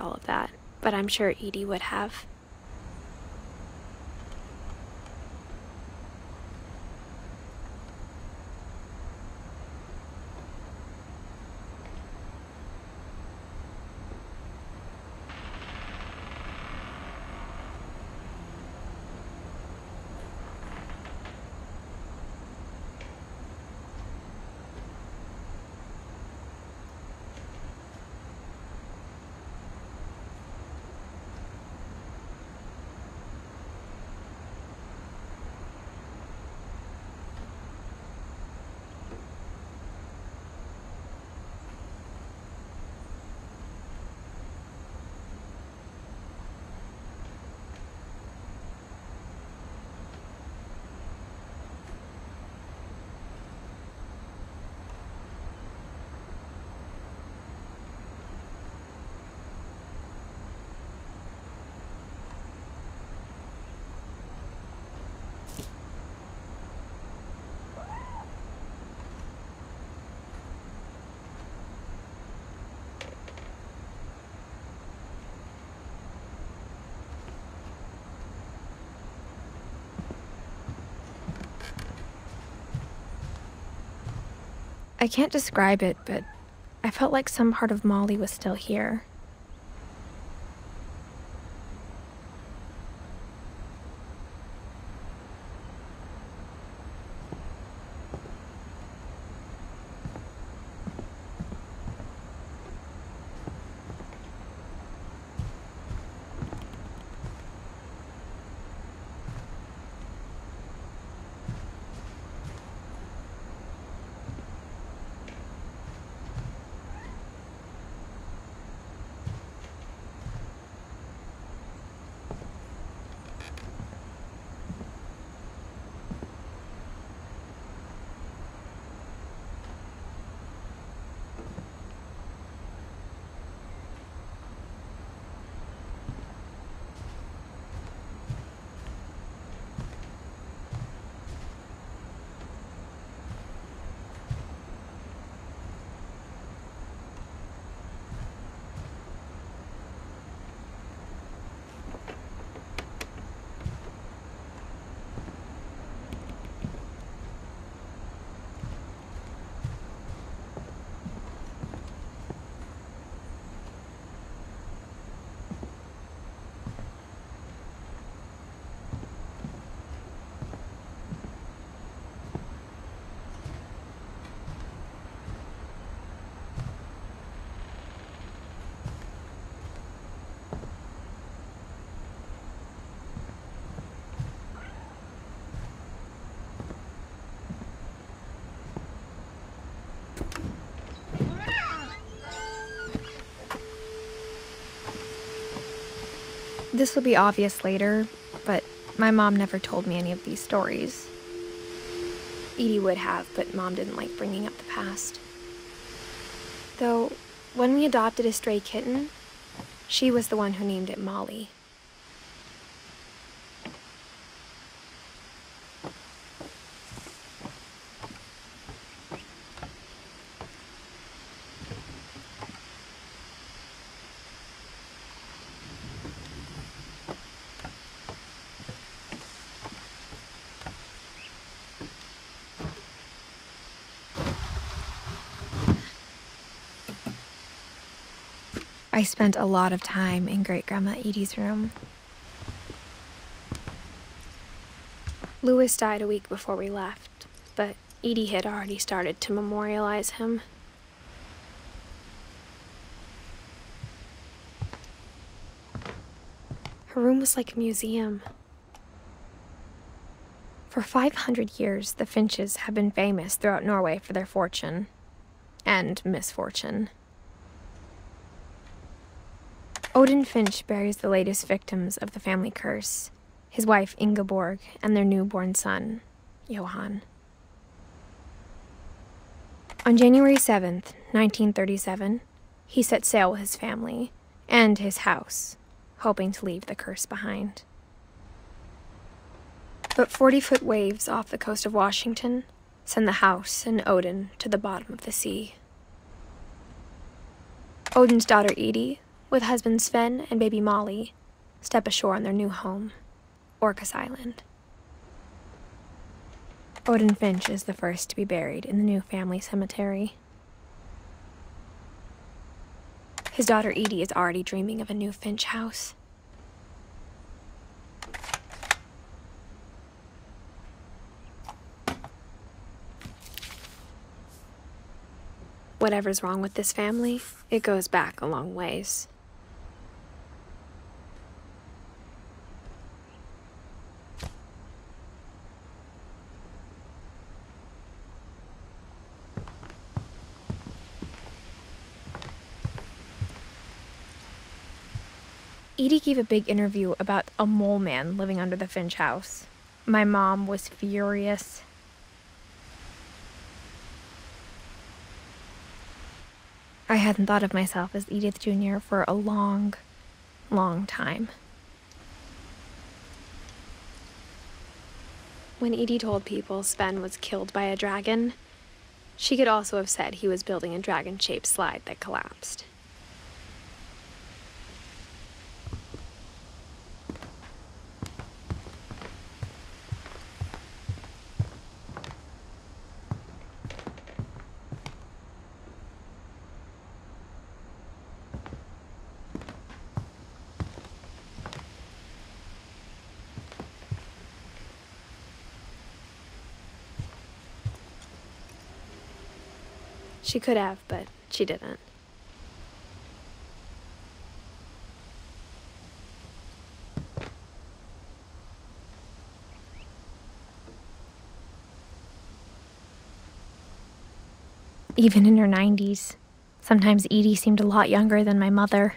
all of that, but I'm sure Edie would have. I can't describe it, but I felt like some part of Molly was still here. This will be obvious later, but my mom never told me any of these stories. Edie would have, but Mom didn't like bringing up the past. Though, when we adopted a stray kitten, she was the one who named it Molly. I spent a lot of time in Great-Grandma Edie's room. Louis died a week before we left, but Edie had already started to memorialize him. Her room was like a museum. For 500 years, the Finches have been famous throughout Norway for their fortune and misfortune. Odin Finch buries the latest victims of the family curse, his wife Ingeborg and their newborn son, Johan. On January 7th, 1937, he set sail with his family and his house, hoping to leave the curse behind. But 40-foot waves off the coast of Washington send the house and Odin to the bottom of the sea. Odin's daughter Edie with husband Sven and baby Molly, step ashore on their new home, Orcas Island. Odin Finch is the first to be buried in the new family cemetery. His daughter Edie is already dreaming of a new Finch house. Whatever's wrong with this family, it goes back a long ways. Edie gave a big interview about a mole man living under the Finch house. My mom was furious. I hadn't thought of myself as Edith Jr. for a long, long time. When Edie told people Sven was killed by a dragon, she could also have said he was building a dragon-shaped slide that collapsed. She could have, but she didn't. Even in her 90s, sometimes Edie seemed a lot younger than my mother.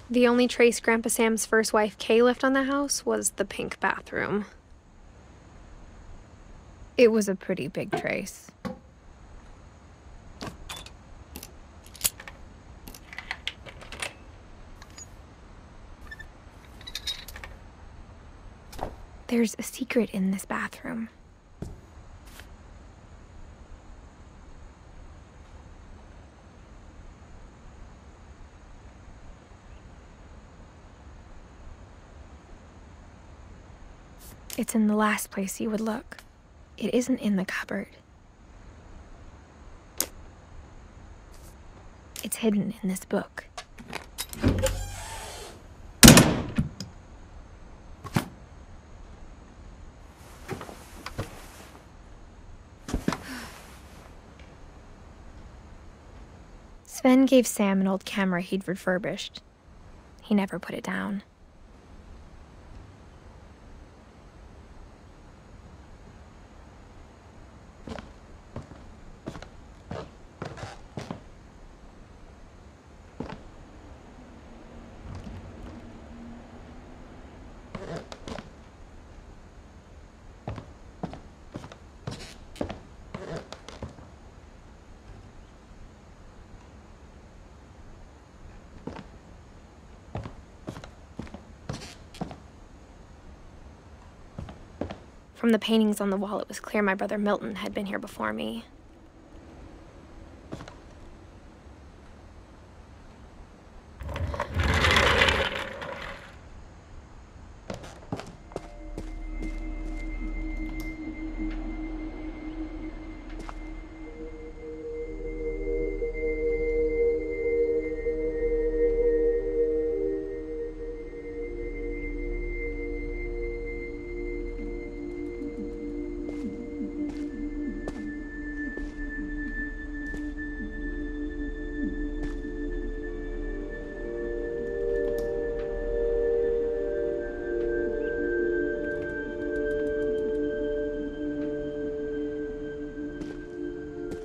The only trace Grandpa Sam's first wife, Kay, left on the house was the pink bathroom. It was a pretty big trace. There's a secret in this bathroom. It's in the last place you would look. It isn't in the cupboard. It's hidden in this book. Sven gave Sam an old camera he'd refurbished. He never put it down. From the paintings on the wall, it was clear my brother Milton had been here before me.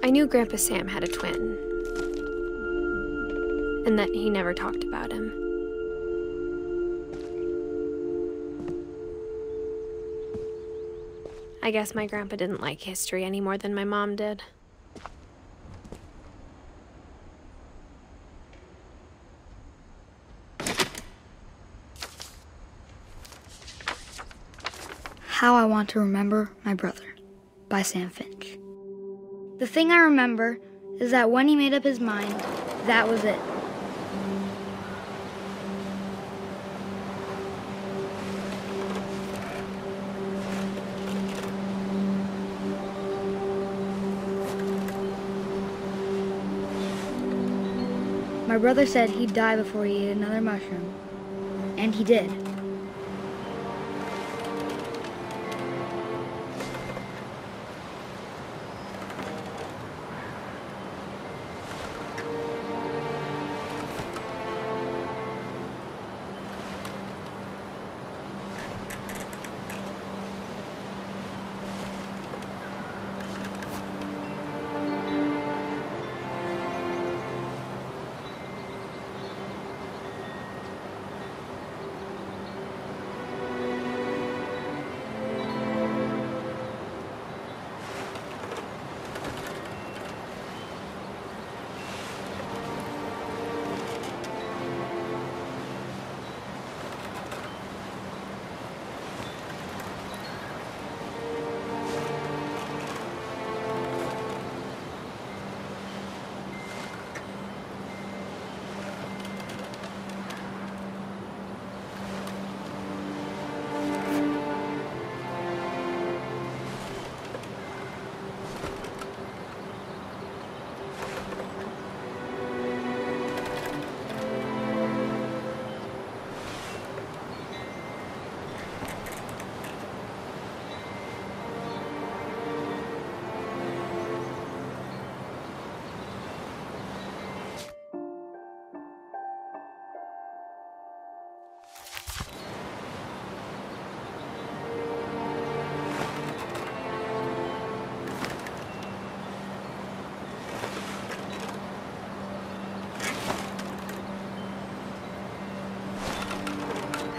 I knew Grandpa Sam had a twin, and that he never talked about him. I guess my grandpa didn't like history any more than my mom did. How I Want to Remember My Brother by Sam Finch. The thing I remember is that when he made up his mind, that was it. My brother said he'd die before he ate another mushroom, and he did.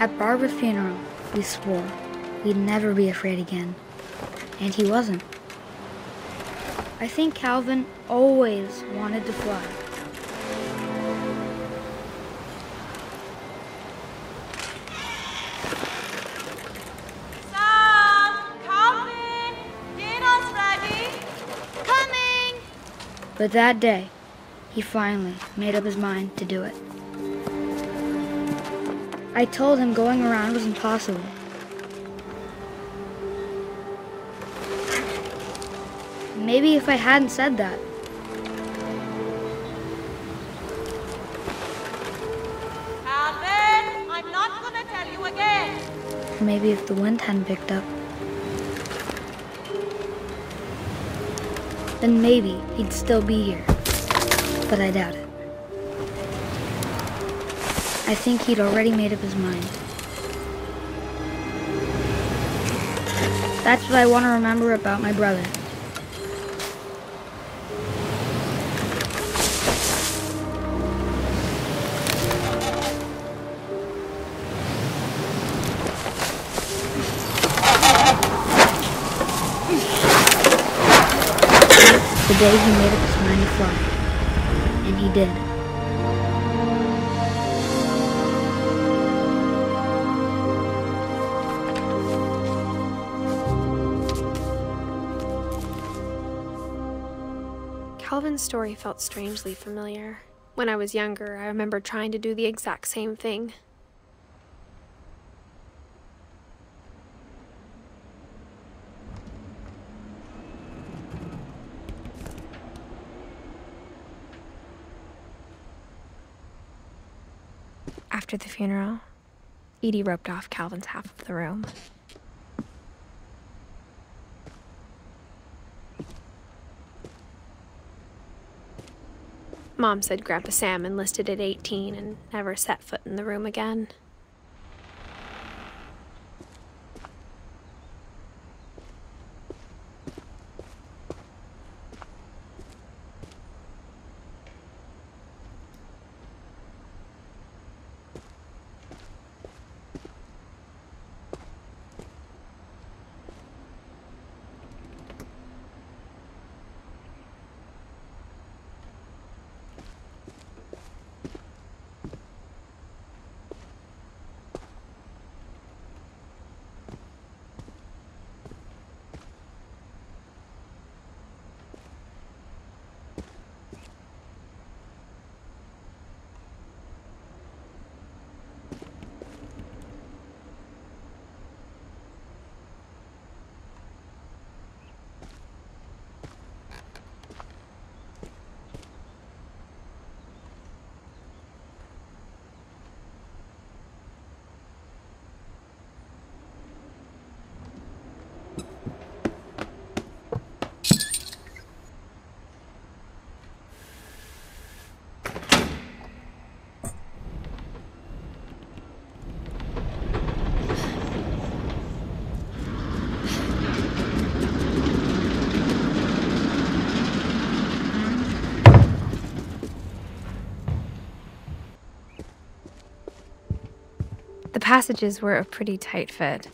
At Barbara's funeral, we swore we'd never be afraid again, and he wasn't. I think Calvin always wanted to fly. Sam! Calvin! Dinner's ready! Coming! But that day, he finally made up his mind to do it. I told him going around was impossible. Maybe if I hadn't said that. Calvin, I'm not gonna tell you again. Maybe if the wind hadn't picked up. Then maybe he'd still be here. But I doubt it. I think he'd already made up his mind. That's what I want to remember about my brother. The day he made up his mind to fly. And he did. Calvin's story felt strangely familiar. When I was younger, I remember trying to do the exact same thing. After the funeral, Edie roped off Calvin's half of the room. Mom said Grandpa Sam enlisted at 18 and never set foot in the room again. passages were a pretty tight fit.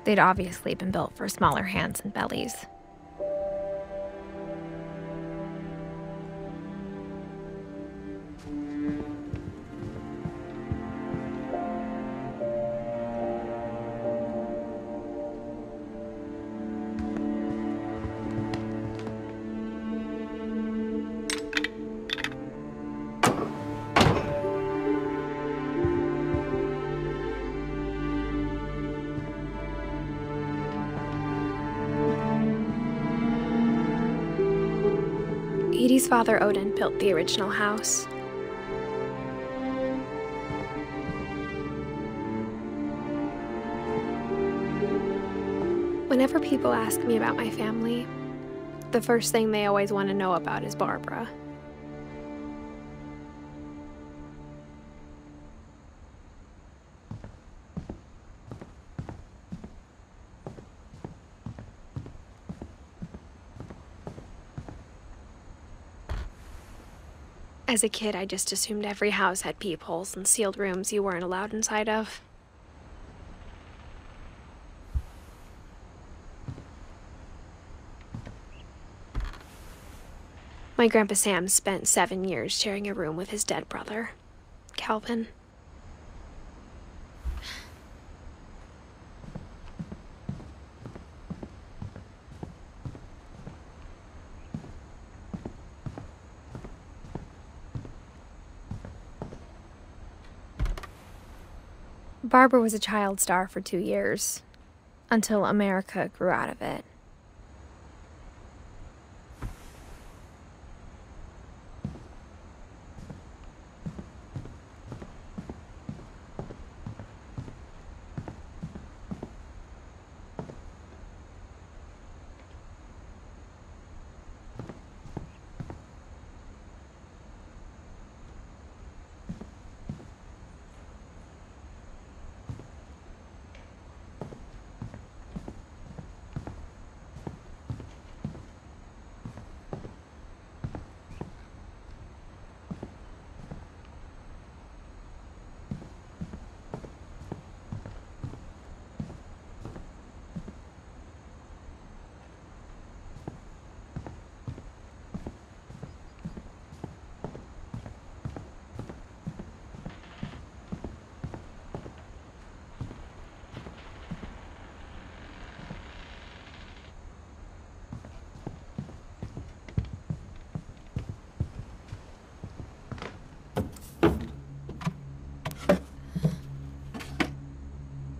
They'd obviously been built for smaller hands and bellies. Edie's father, Odin, built the original house. Whenever people ask me about my family, the first thing they always want to know about is Barbara. As a kid, I just assumed every house had peepholes and sealed rooms you weren't allowed inside of. My Grandpa Sam spent 7 years sharing a room with his dead brother, Calvin. Barbara was a child star for 2 years, until America grew out of it.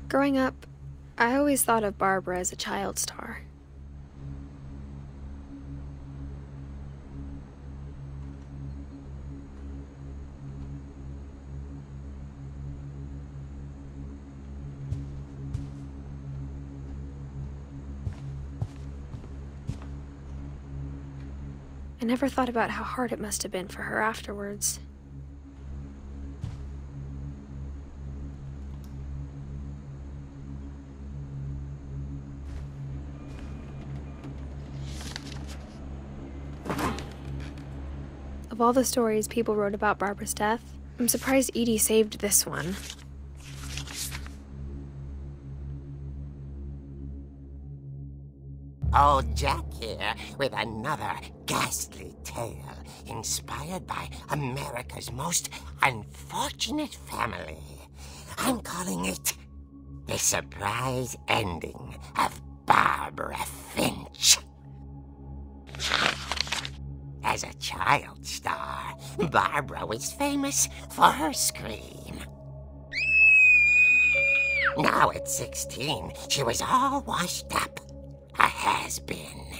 Growing up, I always thought of Barbara as a child star. I never thought about how hard it must have been for her afterwards. Of all the stories people wrote about Barbara's death, I'm surprised Edie saved this one. Old Jack here with another ghastly tale inspired by America's most unfortunate family. I'm calling it The Surprise Ending of Barbara Finch. As a child star, Barbara was famous for her scream. Now at 16, she was all washed up. A has-been.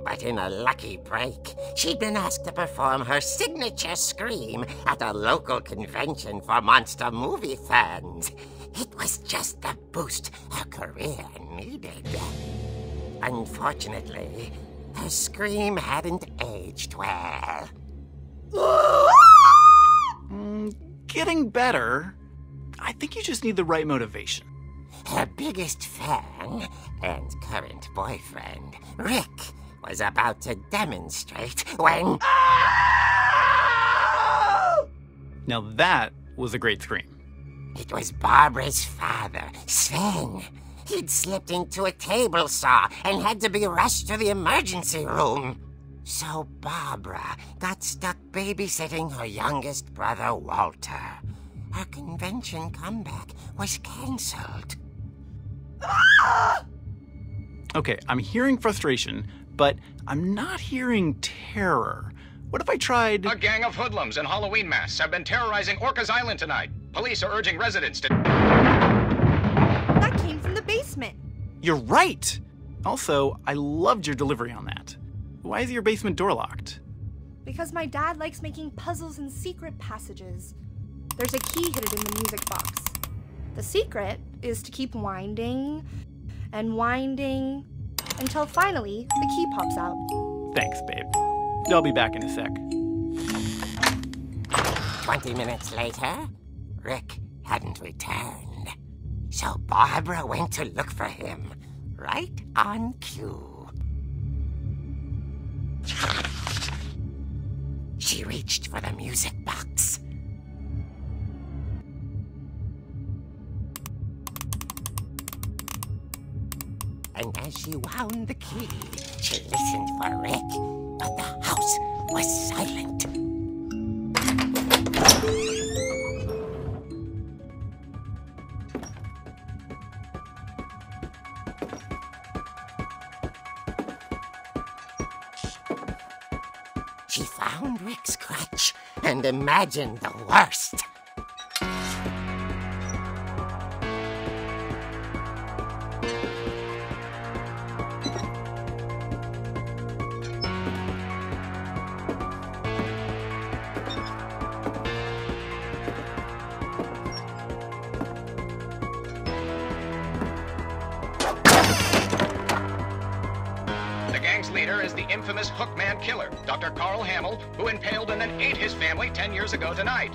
But in a lucky break, she'd been asked to perform her signature scream at a local convention for monster movie fans. It was just the boost her career needed. Unfortunately, her scream hadn't aged well. Getting better. I think you just need the right motivation. Her biggest fan and current boyfriend, Rick, was about to demonstrate when... Now that was a great scream. It was Barbara's father, Sven. He'd slipped into a table saw and had to be rushed to the emergency room. So Barbara got stuck babysitting her youngest brother, Walter. Her convention comeback was cancelled. Okay, I'm hearing frustration, but I'm not hearing terror. What if I tried... A gang of hoodlums in Halloween masks have been terrorizing Orcas Island tonight. Police are urging residents to... That came from the basement. You're right! Also, I loved your delivery on that. Why is your basement door locked? Because my dad likes making puzzles and secret passages. There's a key hidden in the music box. The secret is to keep winding and winding until finally the key pops out. Thanks, babe. I'll be back in a sec. 20 minutes later, Rick hadn't returned. So Barbara went to look for him, right on cue. She reached for the music box. And as she wound the key, she listened for Rick, but the house was silent. She found Rick's crutch and imagined the worst. The gang's leader is the infamous Hookman killer, Dr. Carl Hamill, who impaled and then ate his family 10 years ago tonight.